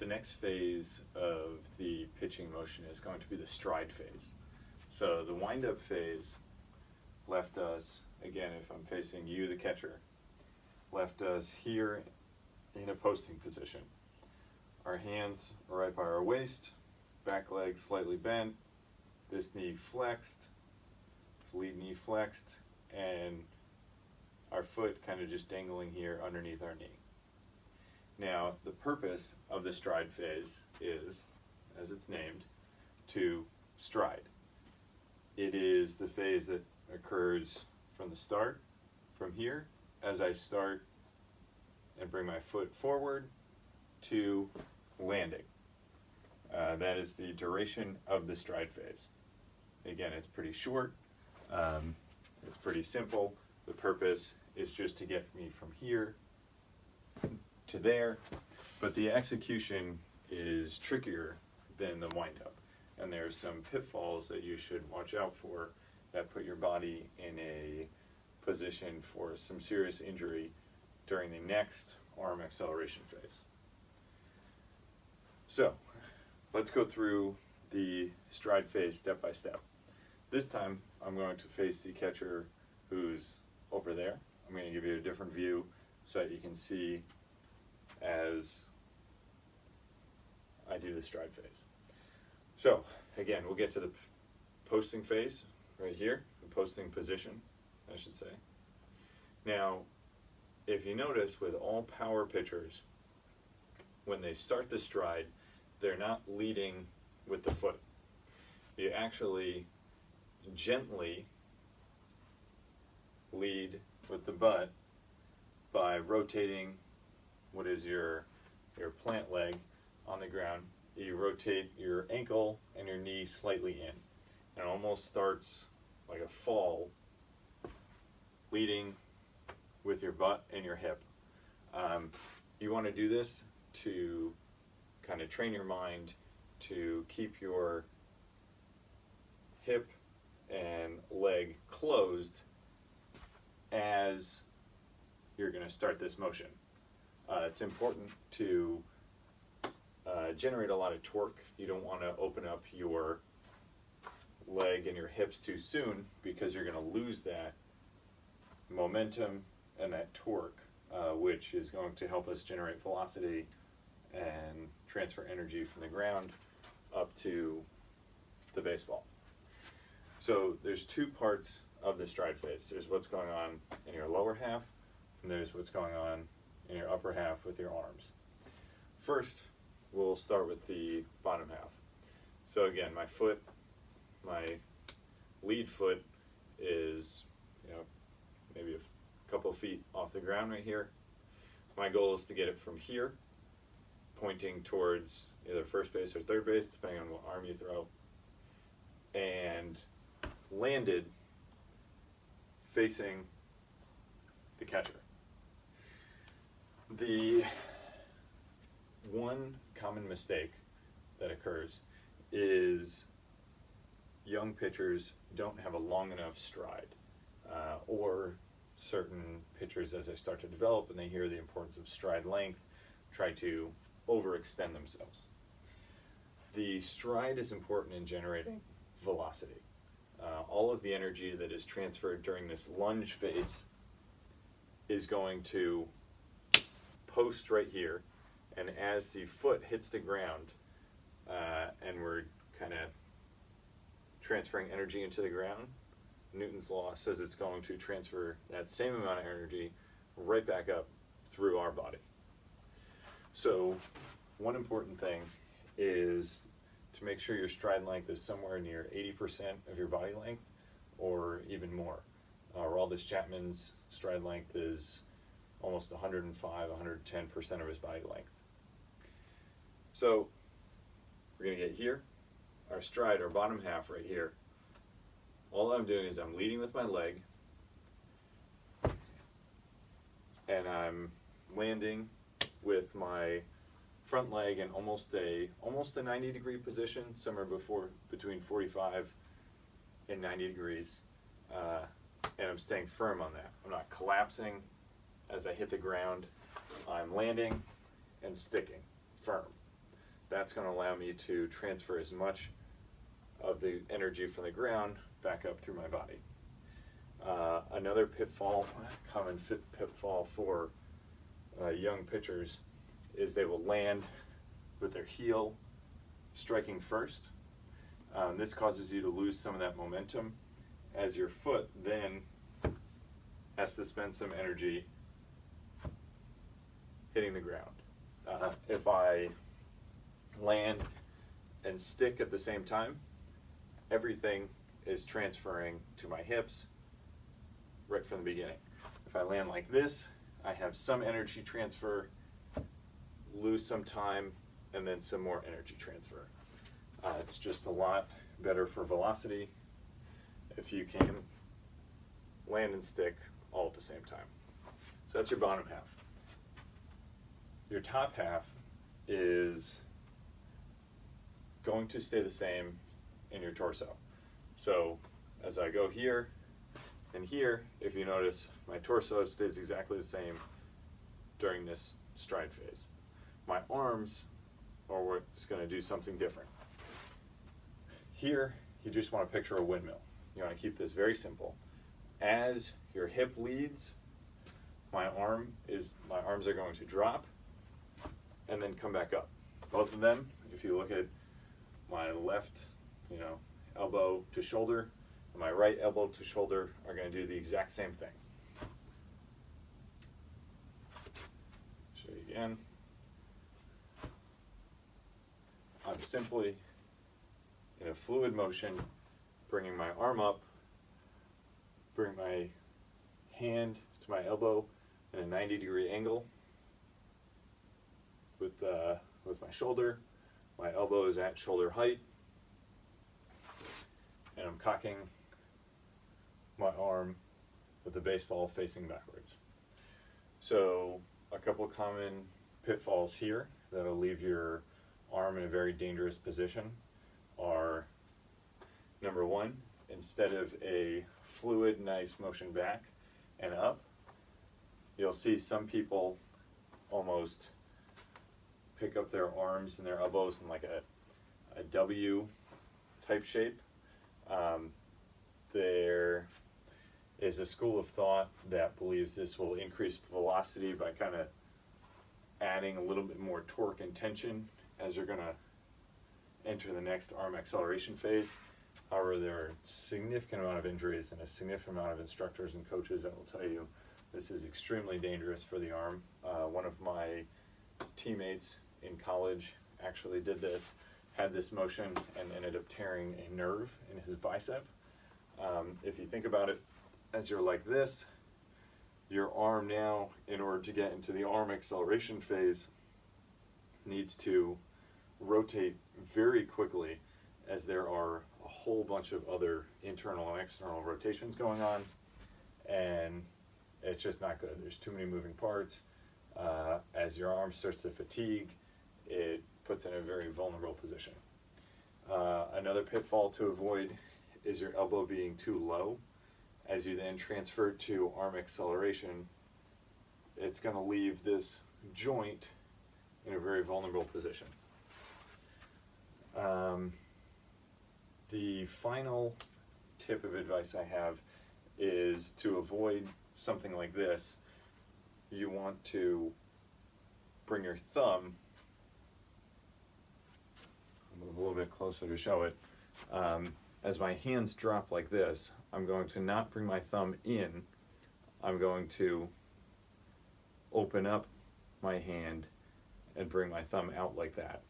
The next phase of the pitching motion is going to be the stride phase. So the wind-up phase left us, again, if I'm facing you, the catcher, left us here in a posting position. Our hands are right by our waist, back leg slightly bent, this knee flexed, lead knee flexed, and our foot kind of just dangling here underneath our knee. Now, the purpose of the stride phase is, as it's named, to stride. It is the phase that occurs from the start, from here, as I start and bring my foot forward to landing. That is the duration of the stride phase. Again, it's pretty short, it's pretty simple. The purpose is just to get me from here to there, but the execution is trickier than the wind-up, and there's some pitfalls that you should watch out for that put your body in a position for some serious injury during the next arm acceleration phase. So let's go through the stride phase step by step. This time I'm going to face the catcher who's over there. I'm going to give you a different view so that you can see as I do the stride phase. So again, we'll get to the posting phase right here, the posting position, I should say. Now, if you notice with all power pitchers, when they start the stride, they're not leading with the foot. You actually gently lead with the butt by rotating what is your plant leg on the ground. You rotate your ankle and your knee slightly in. And it almost starts like a fall, leading with your butt and your hip. You want to do this to kind of train your mind to keep your hip and leg closed as you're going to start this motion. It's important to generate a lot of torque. You don't want to open up your leg and your hips too soon because you're going to lose that momentum and that torque, which is going to help us generate velocity and transfer energy from the ground up to the baseball. So there's two parts of the stride phase. There's what's going on in your lower half, and there's what's going on in your upper half with your arms. First, we'll start with the bottom half. So again, my foot, my lead foot is, maybe a couple feet off the ground right here. My goal is to get it from here, pointing towards either first base or third base, depending on what arm you throw, and landed facing the catcher. The one common mistake that occurs is young pitchers don't have a long enough stride, or certain pitchers, as they start to develop and they hear the importance of stride length, try to overextend themselves. The stride is important in generating velocity. All of the energy that is transferred during this lunge phase is going to post right here, and as the foot hits the ground, and we're kind of transferring energy into the ground, Newton's law says it's going to transfer that same amount of energy right back up through our body. So one important thing is to make sure your stride length is somewhere near 80% of your body length, or even more. Aroldis Chapman's stride length is almost 105, 110% of his body length. So we're going to get here, our stride, our bottom half right here. All I'm doing is I'm leading with my leg, and I'm landing with my front leg in almost a 90-degree position, somewhere between 45 and 90 degrees, and I'm staying firm on that. I'm not collapsing as I hit the ground. I'm landing and sticking firm. That's going to allow me to transfer as much of the energy from the ground back up through my body. Another common pitfall for young pitchers is they will land with their heel striking first. This causes you to lose some of that momentum as your foot then has to spend some energy hitting the ground. If I land and stick at the same time, everything is transferring to my hips right from the beginning. If I land like this, I have some energy transfer, lose some time, and then some more energy transfer. It's just a lot better for velocity if you can land and stick all at the same time. So that's your bottom half. Your top half is going to stay the same in your torso. So as I go here and here, if you notice, my torso stays exactly the same during this stride phase. My arms are what's going to do something different. Here, you just want to picture a windmill. You want to keep this very simple. As your hip leads, my arms are going to drop and then come back up. Both of them, if you look at my left, elbow to shoulder, and my right elbow to shoulder are going to do the exact same thing. Show you again. I'm simply in a fluid motion, bringing my arm up, bring my hand to my elbow in a 90-degree angle with my shoulder. My elbow is at shoulder height, and I'm cocking my arm with the baseball facing backwards. So a couple of common pitfalls here that'll leave your arm in a very dangerous position are, number one, instead of a fluid, nice motion back and up, you'll see some people almost pick up their arms and their elbows in like a W type shape. There is a school of thought that believes this will increase velocity by kind of adding a little bit more torque and tension as you're going to enter the next arm acceleration phase. However, there are a significant amount of injuries and a significant amount of instructors and coaches that will tell you this is extremely dangerous for the arm. One of my teammates in college actually did this, had this motion, and ended up tearing a nerve in his bicep. If you think about it, as you're like this, your arm now, in order to get into the arm acceleration phase, needs to rotate very quickly, as there are a whole bunch of other internal and external rotations going on, and it's just not good. There's too many moving parts. As your arm starts to fatigue, it puts in a very vulnerable position. Another pitfall to avoid is your elbow being too low. As you then transfer to arm acceleration, it's going to leave this joint in a very vulnerable position. The final tip of advice I have is to avoid something like this. You want to bring your thumb, I'll move a little bit closer to show it. As my hands drop like this, I'm going to not bring my thumb in. I'm going to open up my hand and bring my thumb out like that.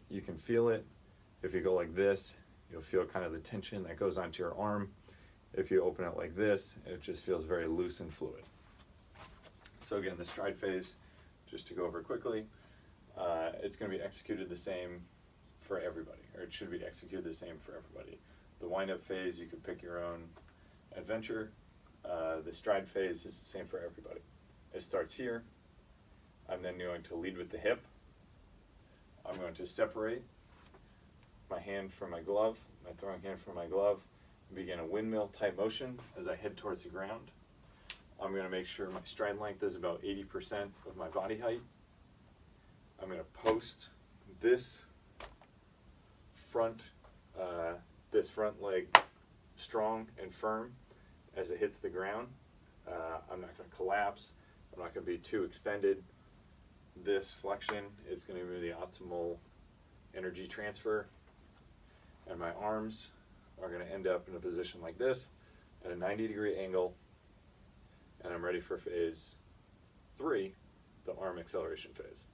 You can feel it. If you go like this, you'll feel kind of the tension that goes onto your arm. If you open it like this, it just feels very loose and fluid. So again, the stride phase, just to go over quickly, it's going to be executed the same for everybody, or it should be executed the same for everybody. The wind-up phase, you can pick your own adventure. The stride phase is the same for everybody. It starts here. I'm then going to lead with the hip. I'm going to separate my hand from my glove, my throwing hand from my glove, and begin a windmill type motion as I head towards the ground. I'm going to make sure my stride length is about 80% of my body height. I'm going to post this front leg strong and firm as it hits the ground. I'm not going to collapse. I'm not going to be too extended. This flexion is going to give me the optimal energy transfer, and my arms are going to end up in a position like this at a 90-degree angle, and I'm ready for phase 3, the arm acceleration phase.